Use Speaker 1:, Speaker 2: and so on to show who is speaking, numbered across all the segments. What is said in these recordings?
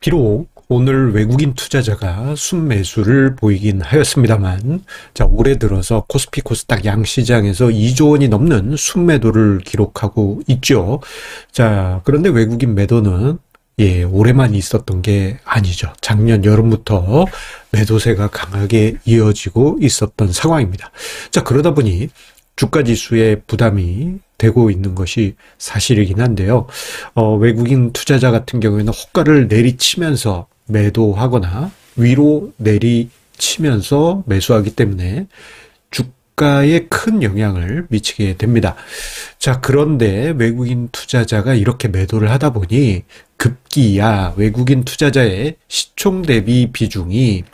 Speaker 1: 비록 오늘 외국인 투자자가 순매수를 보이긴 하였습니다만, 자, 올해 들어서 코스피 코스닥 양시장에서 2조 원이 넘는 순매도를 기록하고 있죠. 자, 그런데 외국인 매도는 올해만 있었던 게 아니죠. 작년 여름부터 매도세가 강하게 이어지고 있었던 상황입니다. 자, 그러다 보니 주가 지수에 부담이 되고 있는 것이 사실이긴 한데요. 외국인 투자자 같은 경우에는 호가를 내리치면서 매도하거나 위로 내리치면서 매수하기 때문에 주가에 큰 영향을 미치게 됩니다. 자, 그런데 외국인 투자자가 이렇게 매도를 하다 보니 급기야 외국인 투자자의 시총 대비 비중이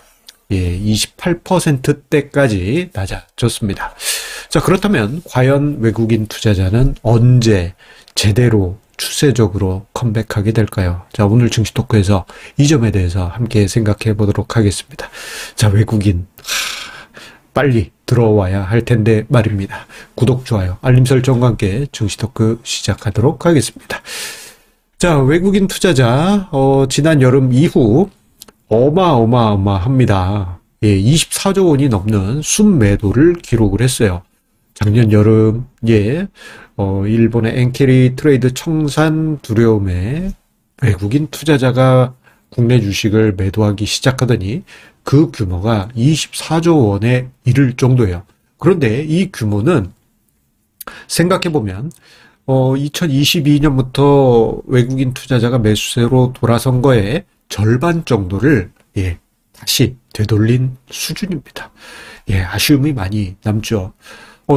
Speaker 1: 28%대까지 낮아졌습니다. 자, 그렇다면 과연 외국인 투자자는 언제 제대로 추세적으로 컴백하게 될까요? 자, 오늘 증시 토크에서 이 점에 대해서 함께 생각해 보도록 하겠습니다. 자, 외국인 빨리 들어와야 할 텐데 말입니다. 구독, 좋아요, 알림 설정과 함께 증시 토크 시작하도록 하겠습니다. 자, 외국인 투자자 지난 여름 이후 어마어마합니다. 24조 원이 넘는 순매도를 기록을 했어요. 작년 여름에 일본의 엔케리 트레이드 청산 두려움에 외국인 투자자가 국내 주식을 매도하기 시작하더니 그 규모가 24조 원에 이를 정도예요. 그런데 이 규모는 생각해보면 2022년부터 외국인 투자자가 매수세로 돌아선 거에 절반 정도를 다시 되돌린 수준입니다. 아쉬움이 많이 남죠.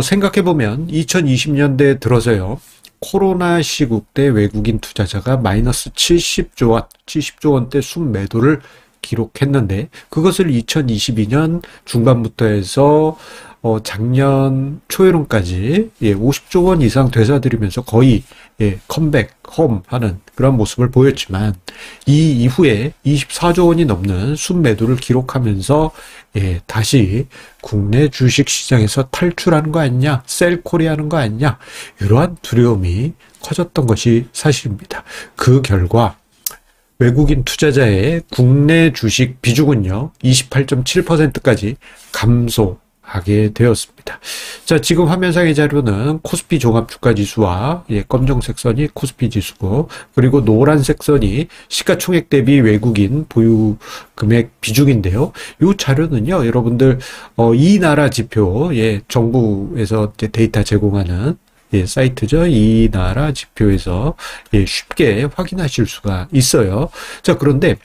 Speaker 1: 생각해보면 2020년대 들어서요, 코로나 시국 때 외국인 투자자가 마이너스 70조 원대 순매도를 기록했는데, 그것을 2022년 중반부터 해서 작년 초여름까지 50조 원 이상 되살아들이면서 거의 컴백 홈 하는 그런 모습을 보였지만, 이 이후에 24조 원이 넘는 순매도를 기록하면서 다시 국내 주식시장에서 탈출하는 거 아니냐, 셀코리하는 거 아니냐, 이러한 두려움이 커졌던 것이 사실입니다. 그 결과 외국인 투자자의 국내 주식 비중은요 28.7%까지 감소하게 되었습니다. 자, 지금 화면상의 자료는 코스피 종합주가지수와 검정색 선이 코스피 지수고, 그리고 노란색 선이 시가총액 대비 외국인 보유 금액 비중인데요. 이 자료는요, 여러분들 이 나라 지표, 정부에서 데이터 제공하는 사이트죠. 이 나라 지표에서 쉽게 확인하실 수가 있어요. 자, 그런데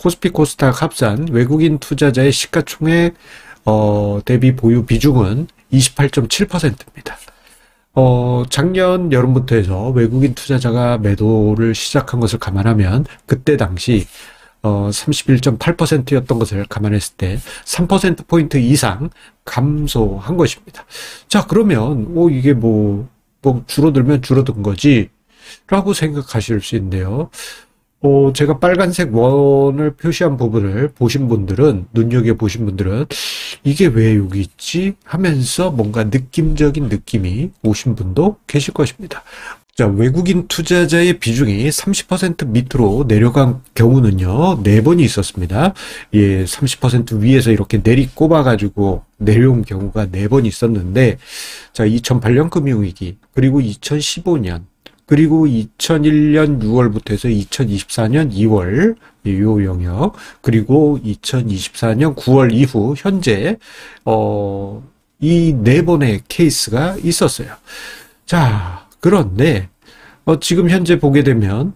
Speaker 1: 코스피 코스닥 합산 외국인 투자자의 시가총액 대비 보유 비중은 28.7%입니다. 작년 여름부터 해서 외국인 투자자가 매도를 시작한 것을 감안하면 그때 당시 31.8%였던 것을 감안했을 때 3%포인트 이상 감소한 것입니다. 자, 그러면 이게 뭐 줄어들면 줄어든 거지 라고 생각하실 수 있는데요. 제가 빨간색 원을 표시한 부분을 보신 분들은, 눈여겨보신 분들은 이게 왜 여기 있지? 하면서 뭔가 느낌적인 느낌이 오신 분도 계실 것입니다. 자, 외국인 투자자의 비중이 30% 밑으로 내려간 경우는요, 4번이 있었습니다. 30% 위에서 이렇게 내리꼽아가지고 내려온 경우가 4번 있었는데, 자, 2008년 금융위기, 그리고 2015년, 그리고 2001년 6월부터 해서 2024년 2월, 요 영역, 그리고 2024년 9월 이후, 현재, 이 4번의 케이스가 있었어요. 자, 그런데 지금 현재 보게 되면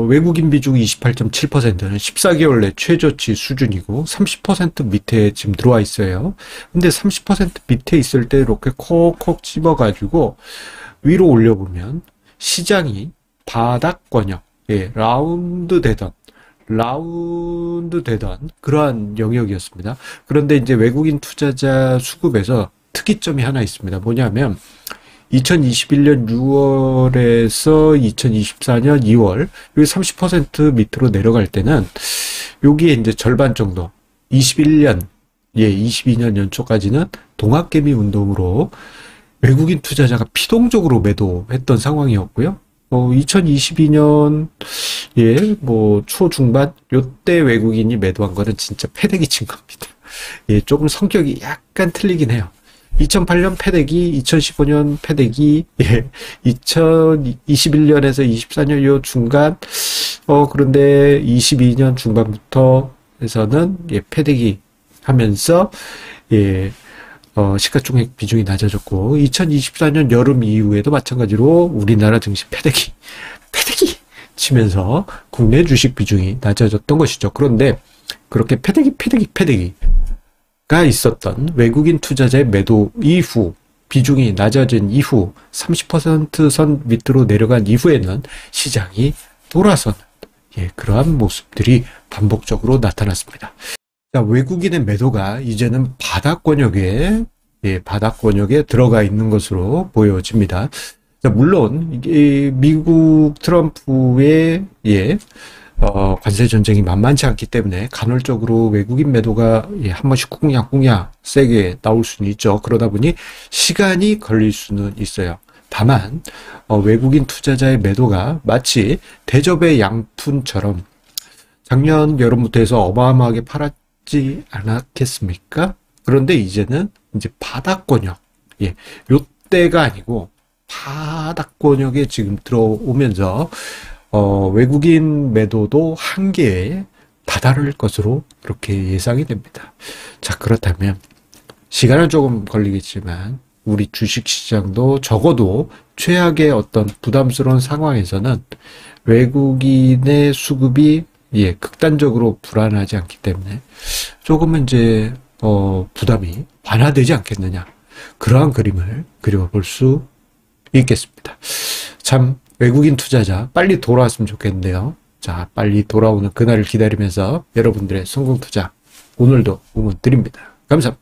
Speaker 1: 외국인 비중 28.7%는 14개월 내 최저치 수준이고 30% 밑에 지금 들어와 있어요. 근데 30% 밑에 있을 때 이렇게 콕콕 집어가지고 위로 올려보면 시장이 바닥권역, 라운드 되던 그러한 영역이었습니다. 그런데 이제 외국인 투자자 수급에서 특이점이 하나 있습니다. 뭐냐면 2021년 6월에서 2024년 2월, 여기 30% 밑으로 내려갈 때는 여기에 이제 절반 정도, 22년 연초까지는 동학개미 운동으로 외국인 투자자가 피동적으로 매도했던 상황이었고요. 2022년, 예, 뭐, 초중반, 요때 외국인이 매도한 거는 진짜 패대기 친 겁니다. 예, 조금 성격이 약간 틀리긴 해요. 2008년 패대기, 2015년 패대기, 예, 2021년에서 24년 요 중간, 그런데 22년 중반부터 해서는, 예, 패대기 하면서, 예, 시가총액 비중이 낮아졌고, 2024년 여름 이후에도 마찬가지로 우리나라 증시 패대기 치면서 국내 주식 비중이 낮아졌던 것이죠. 그런데 그렇게 패대기가 있었던 외국인 투자자의 매도 이후, 비중이 낮아진 이후, 30%선 밑으로 내려간 이후에는 시장이 돌아서는, 예, 그러한 모습들이 반복적으로 나타났습니다. 자, 외국인의 매도가 이제는 바닥권역에, 예, 바닥권역에 들어가 있는 것으로 보여집니다. 자, 물론 이게 미국 트럼프의, 예, 관세 전쟁이 만만치 않기 때문에 간헐적으로 외국인 매도가, 예, 한 번씩 쿵야쿵야 세게 나올 수는 있죠. 그러다 보니 시간이 걸릴 수는 있어요. 다만 외국인 투자자의 매도가 마치 대접의 양푼처럼 작년 여름부터 해서 어마어마하게 팔았지 않았겠습니까? 그런데 이제는 이제 바닥권역, 예, 요때가 아니고 바닥권역에 지금 들어오면서 외국인 매도도 한계에 다다를 것으로 그렇게 예상이 됩니다. 자, 그렇다면 시간은 조금 걸리겠지만 우리 주식시장도 적어도 최악의 어떤 부담스러운 상황에서는 외국인의 수급이, 예, 극단적으로 불안하지 않기 때문에 조금은 이제 부담이 완화되지 않겠느냐, 그러한 그림을 그려볼 수 있겠습니다. 참 외국인 투자자 빨리 돌아왔으면 좋겠는데요. 자, 빨리 돌아오는 그날을 기다리면서 여러분들의 성공 투자 오늘도 응원 드립니다. 감사합니다.